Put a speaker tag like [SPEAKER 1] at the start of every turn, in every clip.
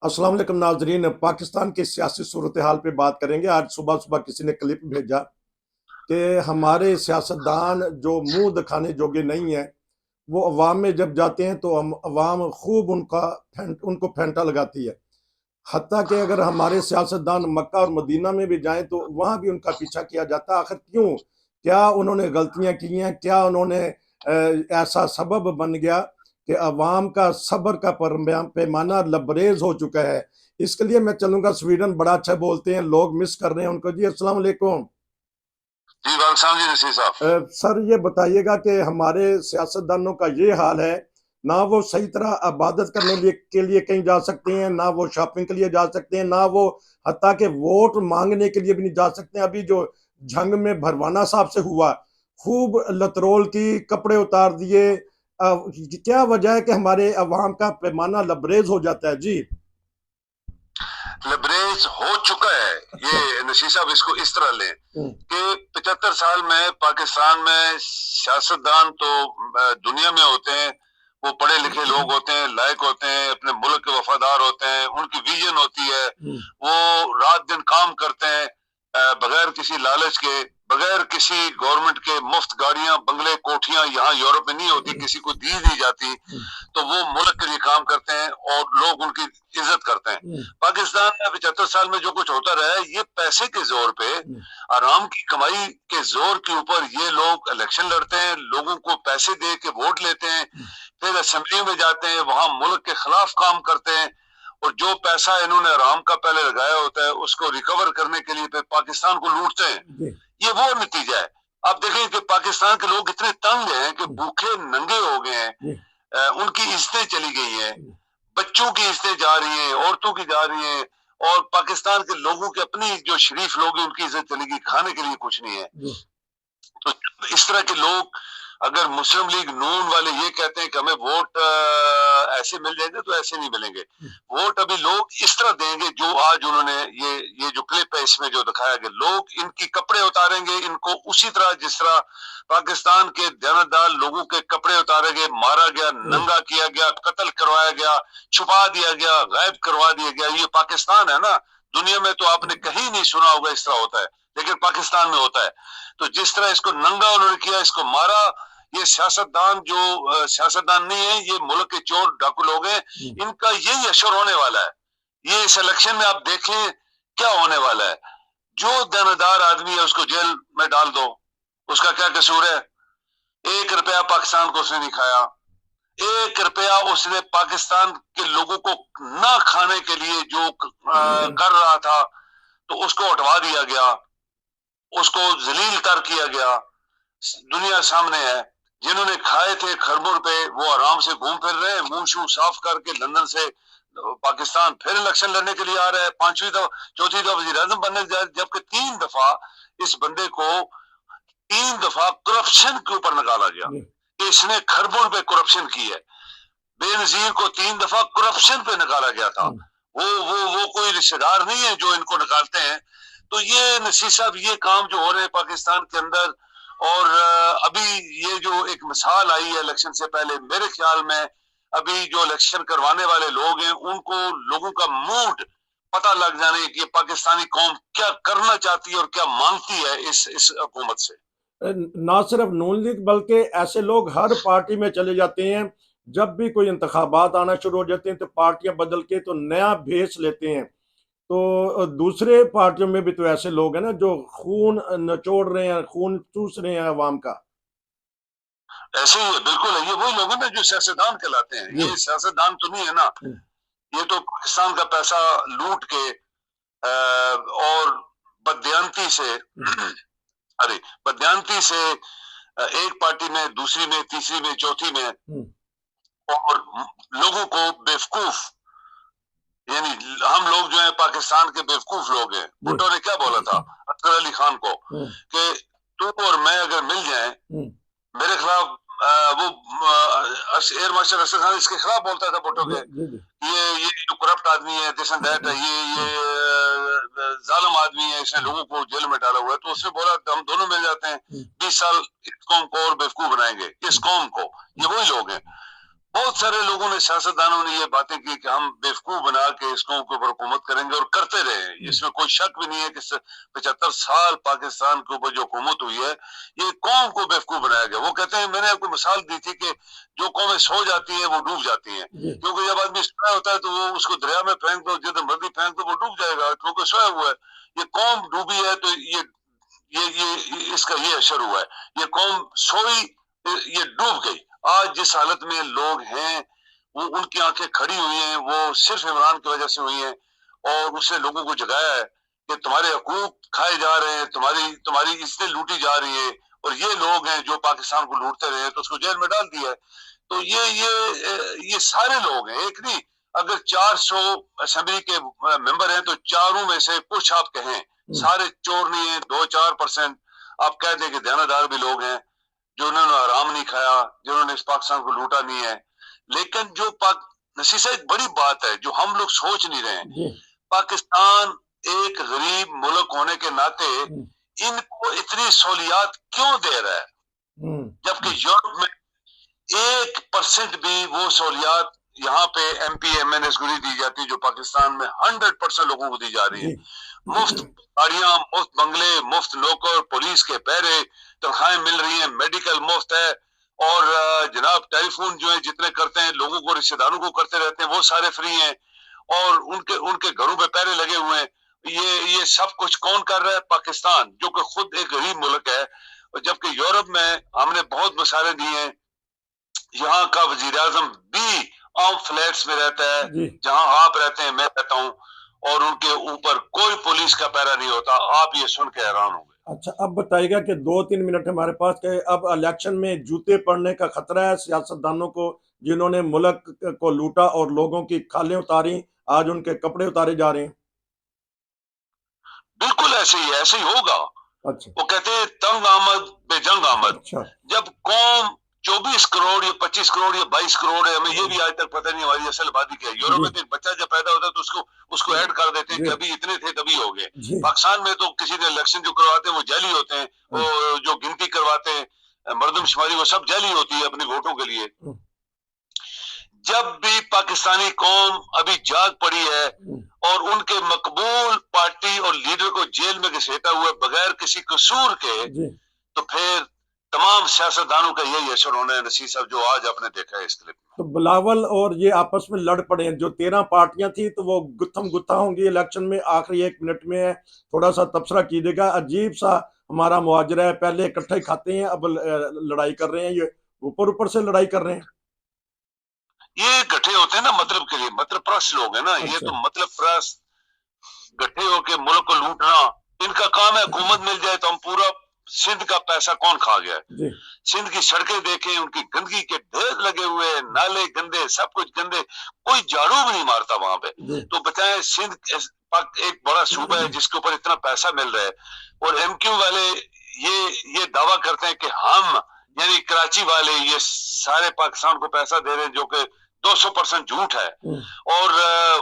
[SPEAKER 1] अस्सलाम वालेकुम नाजरीन। पाकिस्तान की सियासी सूरत हाल पे बात करेंगे। आज सुबह सुबह किसी ने क्लिप भेजा कि हमारे सियासतदान जो मुंह दिखाने जोगे नहीं है, वो अवाम में जब जाते हैं तो हम अवाम खूब उनको फेंटा लगाती है। हत्ता कि अगर हमारे सियासतदान मक्का और मदीना में भी जाएं तो वहाँ भी उनका पीछा किया जाता है। आखिर क्यों? क्या उन्होंने गलतियां की हैं? क्या उन्होंने ऐसा सबब बन गया कि अवाम का सब्र का पैमाना लबरेज हो चुका है? इसके लिए मैं चलूंगा स्वीडन। बड़ा अच्छा बोलते हैं, लोग मिस कर रहे हैं उनको। जी अस्सलाम वालेकुम।
[SPEAKER 2] जी वालेकुम जी नसीर साहब।
[SPEAKER 1] सर ये बताइएगा कि हमारे सियासतदानों का ये हाल है, ना वो सही तरह इबादत के लिए कहीं जा सकते हैं, ना वो शॉपिंग के लिए जा सकते हैं, ना वो हत्ता के वोट मांगने के लिए भी नहीं जा सकते हैं। अभी जो झंग में भरवाना साहब से हुआ, खूब लतरोल की, कपड़े उतार दिए। क्या वजह है कि हमारे अवाम का पैमाना लबरेज हो जाता है? जी
[SPEAKER 2] लबरेज हो चुका है।
[SPEAKER 1] अच्छा।
[SPEAKER 2] ये नसीर साहब इसको इस तरह लें
[SPEAKER 1] हम्म,
[SPEAKER 2] कि 75 साल में पाकिस्तान में सियासतदान तो दुनिया में होते हैं, वो पढ़े लिखे लोग होते हैं, लायक होते हैं, अपने मुल्क के वफादार होते हैं, उनकी विजन होती है,
[SPEAKER 1] हम्म,
[SPEAKER 2] वो रात दिन काम करते हैं बगैर किसी लालच के, बगैर किसी गवर्नमेंट के। मुफ्त गाड़ियां, बंगले, कोठियां यहाँ यूरोप में नहीं होती, किसी को दी जाती।
[SPEAKER 1] हम्म,
[SPEAKER 2] तो वो मुल्क के लिए काम करते हैं और लोग उनकी इज्जत करते हैं।
[SPEAKER 1] हम्म,
[SPEAKER 2] पाकिस्तान में 75 साल में जो कुछ होता रहा है, ये पैसे के जोर पे,
[SPEAKER 1] हम्म,
[SPEAKER 2] आराम की कमाई के जोर के ऊपर ये लोग इलेक्शन लड़ते हैं, लोगों को पैसे दे के वोट लेते हैं, फिर असेंबली में जाते हैं, वहां मुल्क के खिलाफ काम करते हैं, और जो पैसा इन्होंने आराम का पहले लगाया होता है उसको रिकवर करने के लिए फिर पाकिस्तान को लूटते हैं।
[SPEAKER 1] जी,
[SPEAKER 2] ये वो नतीजा है। आप देखें कि पाकिस्तान के लोग इतने तंग हैं कि भूखे नंगे हो गए हैं,
[SPEAKER 1] जी,
[SPEAKER 2] उनकी इज्जतें चली गई हैं,
[SPEAKER 1] जी,
[SPEAKER 2] बच्चों की इज्जतें जा रही हैं, औरतों की जा रही हैं, और पाकिस्तान के लोगों के अपनी जो शरीफ लोग हैं उनकी इज्जत चली गई, खाने के लिए कुछ नहीं है।
[SPEAKER 1] जी,
[SPEAKER 2] तो इस तरह के लोग, अगर मुस्लिम लीग नून वाले ये कहते हैं कि हमें वोट ऐसे मिल जाएंगे, तो ऐसे नहीं मिलेंगे। वोट अभी लोग इस तरह देंगे जो आज उन्होंने ये जो क्लिप है इसमें जो दिखाया गया, लोग इनकी कपड़े उतारेंगे, इनको उसी तरह जिस तरह पाकिस्तान के दयानतदार लोगों के कपड़े उतारे गए, मारा गया, नंगा किया गया, कत्ल करवाया गया, छुपा दिया गया, गायब करवा दिया गया। ये पाकिस्तान है ना। दुनिया में तो आपने कहीं नहीं सुना होगा इस तरह होता है, लेकिन पाकिस्तान में होता है। तो जिस तरह इसको नंगा उन्होंने किया, इसको मारा, ये सियासतदान जो सियासतदान नहीं है, ये मुल्क के चोर डाकू लोग हैं, इनका यही असर होने वाला है। ये इस इलेक्शन में आप देखें क्या होने वाला है। जो दानेदार आदमी है उसको जेल में डाल दो, उसका क्या कसूर है? 1 रुपया पाकिस्तान को उसने नहीं खाया, 1 रुपया उसने पाकिस्तान के लोगों को ना खाने के लिए जो कर रहा था, तो उसको उठवा दिया गया, उसको जलील तर किया गया। दुनिया सामने है। जिन्होंने खाए थे खरबों रुपए, वो आराम से घूम फिर रहे हैं, मुंह शू साफ करके लंदन से पाकिस्तान फिर इलेक्शन लड़ने के लिए आ रहा है, 5वीं दफा, चौथी दफा वजीर आजम बनने जा, जबकि 3 दफा इस बंदे को 3 दफा करप्शन के ऊपर निकाला गया।
[SPEAKER 1] जी,
[SPEAKER 2] इसने खरबों रुपए करप्शन की है। बेनजीर को 3 दफा करप्शन पे निकाला गया था। वो कोई रिश्तेदार नहीं है जो इनको निकालते हैं। तो ये नसीर साहब, ये काम जो हो रहे हैं पाकिस्तान के अंदर, और अभी ये जो एक मिसाल आई है इलेक्शन से पहले, मेरे ख्याल में अभी जो इलेक्शन करवाने वाले लोग हैं उनको लोगों का मूड पता लग जाने कि ये पाकिस्तानी कौम क्या करना चाहती है और क्या मांगती है इस हुकूमत से।
[SPEAKER 1] ना सिर्फ नून लीग बल्कि ऐसे लोग हर पार्टी में चले जाते हैं। जब भी कोई इंतखाबात आना शुरू हो जाते हैं तो पार्टियां बदल के तो नया भेस लेते हैं। तो दूसरे पार्टियों में भी तो ऐसे लोग हैं ना जो खून नचोड़ रहे हैं, खून चूस रहे हैं अवाम का।
[SPEAKER 2] ऐसे ही है, बिल्कुल है। ये वही लोग हैं ना जो सियासतदान कहलाते हैं।
[SPEAKER 1] जी,
[SPEAKER 2] ये सियासतदान तो नहीं है ना। ये तो पाकिस्तान का पैसा लूट के और बदयांती से अरे बदयांती से एक पार्टी में, दूसरी में, तीसरी में, चौथी में, और लोगों को बेवकूफ, यानी हम लोग जो है पाकिस्तान के बेवकूफ लोग हैं।
[SPEAKER 1] जी,
[SPEAKER 2] भुट्टो ने क्या बोला था असगर अली खान को
[SPEAKER 1] हम्म,
[SPEAKER 2] कि तू और मैं अगर मिल जाएं
[SPEAKER 1] हम्म,
[SPEAKER 2] मेरे खिलाफ, वो एयर मार्शल असद खान इसके खिलाफ बोलता था भुट्टो
[SPEAKER 1] जी,
[SPEAKER 2] के,
[SPEAKER 1] जी, जी,
[SPEAKER 2] ये जो करप्ट आदमी है, दिस एंड दैट है, ये जालिम आदमी है, इसने लोगों को जेल में डाला हुआ है। तो उसने बोला हम दोनों मिल जाते हैं, 20 साल इस कौम को और बेवकूफ बनाएंगे, इस कौम को। ये वही लोग हैं, बहुत सारे लोगों ने, सियासतदानों ने ये बातें की कि हम बेवकूफ बना के इसको के ऊपर हुकूमत करेंगे, और करते रहे। इसमें कोई शक भी नहीं है कि 75 साल पाकिस्तान के ऊपर जो हुकूमत हुई है, ये कौम को बेवकूफ बनाया गया। वो कहते हैं, मैंने आपको मिसाल दी थी कि जो कौमें सो जाती हैं वो डूब जाती हैं, क्योंकि जब आदमी सोया होता है तो वो उसको दरिया में फेंक दो, जिधर मर्जी फेंक दो, वो डूब जाएगा, क्योंकि सोया हुआ है। ये कौम डूबी है तो ये इसका ये असर हुआ है। ये कौम सोई, ये डूब गई। आज जिस हालत में लोग हैं, वो उनकी आंखें खड़ी हुई हैं, वो सिर्फ इमरान की वजह से हुई हैं, और उसने लोगों को जगाया है कि तुम्हारे हकूक खाए जा रहे हैं, तुम्हारी इज्जतें लूटी जा रही है, और ये लोग हैं जो पाकिस्तान को लूटते रहे, तो उसको जेल में डाल दिया है। तो ये सारे लोग हैं, एक नहीं। अगर 400 असेंबली के मेंबर हैं तो चारों में से कुछ आप कहें, सारे चोर नहीं है, 2-4% आप कह दें कि ध्यानदार भी लोग हैं, जो उन्होंने आराम नहीं खाया, जिन्होंने इस पाकिस्तान को लूटा नहीं है। लेकिन जो नसीसा, एक बड़ी बात है जो हम लोग सोच नहीं रहे हैं, पाकिस्तान एक गरीब मुल्क होने के नाते इनको इतनी सहूलियात क्यों दे रहा है, जबकि यूरोप में 1% भी वो सहूलियात यहाँ पे MP MNS को नहीं दी जाती जो पाकिस्तान में 100% लोगों को दी जा रही है। मुफ्त गाड़ियां, मुफ्त बंगले, मुफ्त नौकर, पुलिस के पहरे, तनख्वाहें मिल रही हैं, मेडिकल मुफ्त है, और जनाब टेलीफोन जो है जितने करते हैं लोगों को, रिश्तेदारों को करते रहते हैं, वो सारे फ्री हैं, और उनके घरों पे पहरे लगे हुए हैं। ये सब कुछ कौन कर रहा है? पाकिस्तान, जो कि खुद एक गरीब मुल्क है। जबकि यूरोप में हमने बहुत मसाले दिए हैं, यहाँ का वजीर आजम भी आम फ्लैट्स में रहता है जहां आप रहते हैं, मैं रहता हूँ, और उनके ऊपर कोई पुलिस का पहरा नहीं होता। आप ये सुन के हैरान होंगे।
[SPEAKER 1] अच्छा, अब बताइएगा कि 2-3 मिनट हमारे पास के, अब इलेक्शन में जूते पड़ने का खतरा है सियासतदानों को, जिन्होंने मुल्क को लूटा और लोगों की खालें उतारी, आज उनके कपड़े उतारे जा रहे हैं।
[SPEAKER 2] बिल्कुल ऐसे ही होगा।
[SPEAKER 1] अच्छा,
[SPEAKER 2] वो कहते हैं तंग आमद बेजंग आमद।
[SPEAKER 1] अच्छा,
[SPEAKER 2] जब कौम 24 करोड़ या 25 करोड़ या 22 करोड़ है, हमें ये भी आज तक पता नहीं हमारी असल आबादी क्या है। यूरोप में तो एक बच्चा जब पैदा होता है तो उसको ऐड कर देते हैं कि अभी इतने थे तभी हो गए। पाकिस्तान में तो किसी ने इलेक्शन जो करवाते हैं वो जाली होते हैं, वो जो गिनती करवाते हैं मर्दमशुमारी, वो सब जाली होती है अपने वोटों के लिए। जब भी पाकिस्तानी कौम अभी जाग पड़ी है और उनके मकबूल पार्टी और लीडर को जेल में घसीटा हुआ बगैर किसी कसूर के, तो फिर तमाम सियासतदानों का यही असर होना है, नसीर साहब, जो आज आपने देखा है इस क्लिप में।
[SPEAKER 1] तो बिलावल और ये आपस में लड़ पड़े हैं, जो 13 पार्टियां थी तो वो गुत्थम गुत्था होंगी इलेक्शन में। आखिरी 1 मिनट में है, थोड़ा सा तबसरा कीजिएगा। अजीब सा हमारा मुआजरा है, पहले इकट्ठे ही खाते हैं, अब लड़ाई कर रहे हैं, ये ऊपर ऊपर से लड़ाई कर रहे हैं।
[SPEAKER 2] ये गठे होते हैं ना मतलब के लिए, मतलब प्रस्त लोग है ना।
[SPEAKER 1] अच्छा।
[SPEAKER 2] ये तो मतलब प्रस्त गठे होके मुल्क को लूटना इनका काम है। हुकूमत मिल जाए तो हम पूरा सिंध का पैसा कौन खा गया है। सिंध की सड़कें देखें, उनकी गंदगी के ढेर लगे हुए हैं, नाले गंदे, सब कुछ गंदे, कोई झाड़ू भी नहीं मारता वहां पे। तो बताएं, सिंध एक बड़ा सूबा है जिसके ऊपर इतना पैसा मिल रहा है, और MQ वाले ये दावा करते हैं कि हम, यानी कराची वाले, ये सारे पाकिस्तान को पैसा दे रहे हैं, जो कि 200% झूठ है। और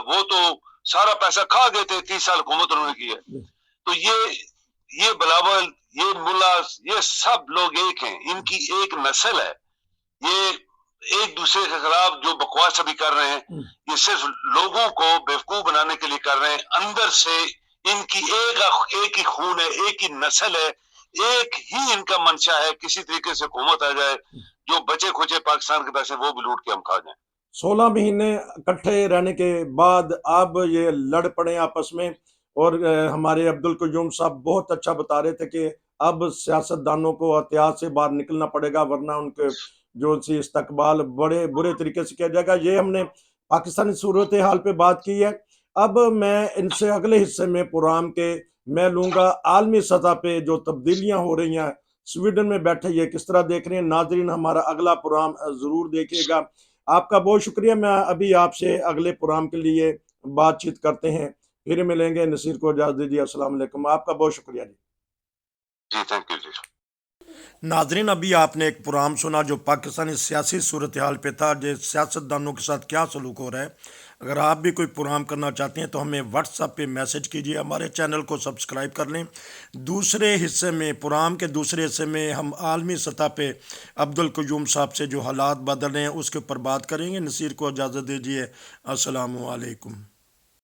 [SPEAKER 2] वो तो सारा पैसा खा गए थे, 30 साल हुकूमत उन्होंने की है। तो ये बिलावल, ये मुल्ला, ये सब लोग एक हैं, इनकी एक नस्ल है। ये एक दूसरे के खिलाफ जो बकवास अभी कर रहे हैं, ये सिर्फ लोगों को बेवकूफ बनाने के लिए कर रहे हैं। अंदर से इनकी एक ही खून है, एक ही नस्ल है, एक ही इनका मंशा है, किसी तरीके से हुकूमत आ जाए, जो बचे खुचे पाकिस्तान के पैसे वो भी लूट के हम खा जाए।
[SPEAKER 1] 16 महीने इकट्ठे रहने के बाद अब ये लड़ पड़े आपस में। और हमारे अब्दुल क़य्यूम साहब बहुत अच्छा बता रहे थे कि अब सियासतदानों को एहतियात से बाहर निकलना पड़ेगा, वरना उनके जो सी इस्तकबाल बड़े बुरे तरीके से किया जाएगा। ये हमने पाकिस्तानी सूरत हाल पे बात की है। अब मैं इनसे अगले हिस्से में प्रोग्राम के मैं लूँगा आलमी सतह पे जो तब्दीलियाँ हो रही हैं, स्वीडन में बैठे ये किस तरह देख रहे हैं। नाजरीन, हमारा अगला प्रोग्राम ज़रूर देखिएगा। आपका बहुत शुक्रिया। मैं अभी आपसे अगले प्रोग्राम के लिए बातचीत करते हैं, फिर मिलेंगे। नसीर को इजाज़त दीजिए। अस्सलाम वालेकुम। आपका बहुत शुक्रिया जी।
[SPEAKER 2] जी, थैंक यू जी।
[SPEAKER 1] नाजरीन, अभी आपने एक प्रोग्राम सुना जो पाकिस्तानी सियासी सूरत हाल पे था, जो सियासतदानों के साथ क्या सलूक हो रहा है। اگر آپ بھی کوئی پروگرام کرنا چاہتے ہیں تو ہمیں واٹس ایپ پہ میسج کیجیے، ہمارے چینل کو سبسکرائب کر لیں۔ دوسرے حصے میں، پروگرام کے دوسرے حصے میں ہم عالمی سطح پہ عبدالقیوم صاحب سے جو حالات بدل رہے ہیں اس کے اوپر بات کریں گے۔ نصیر کو اجازت دیجیے، السلام علیکم۔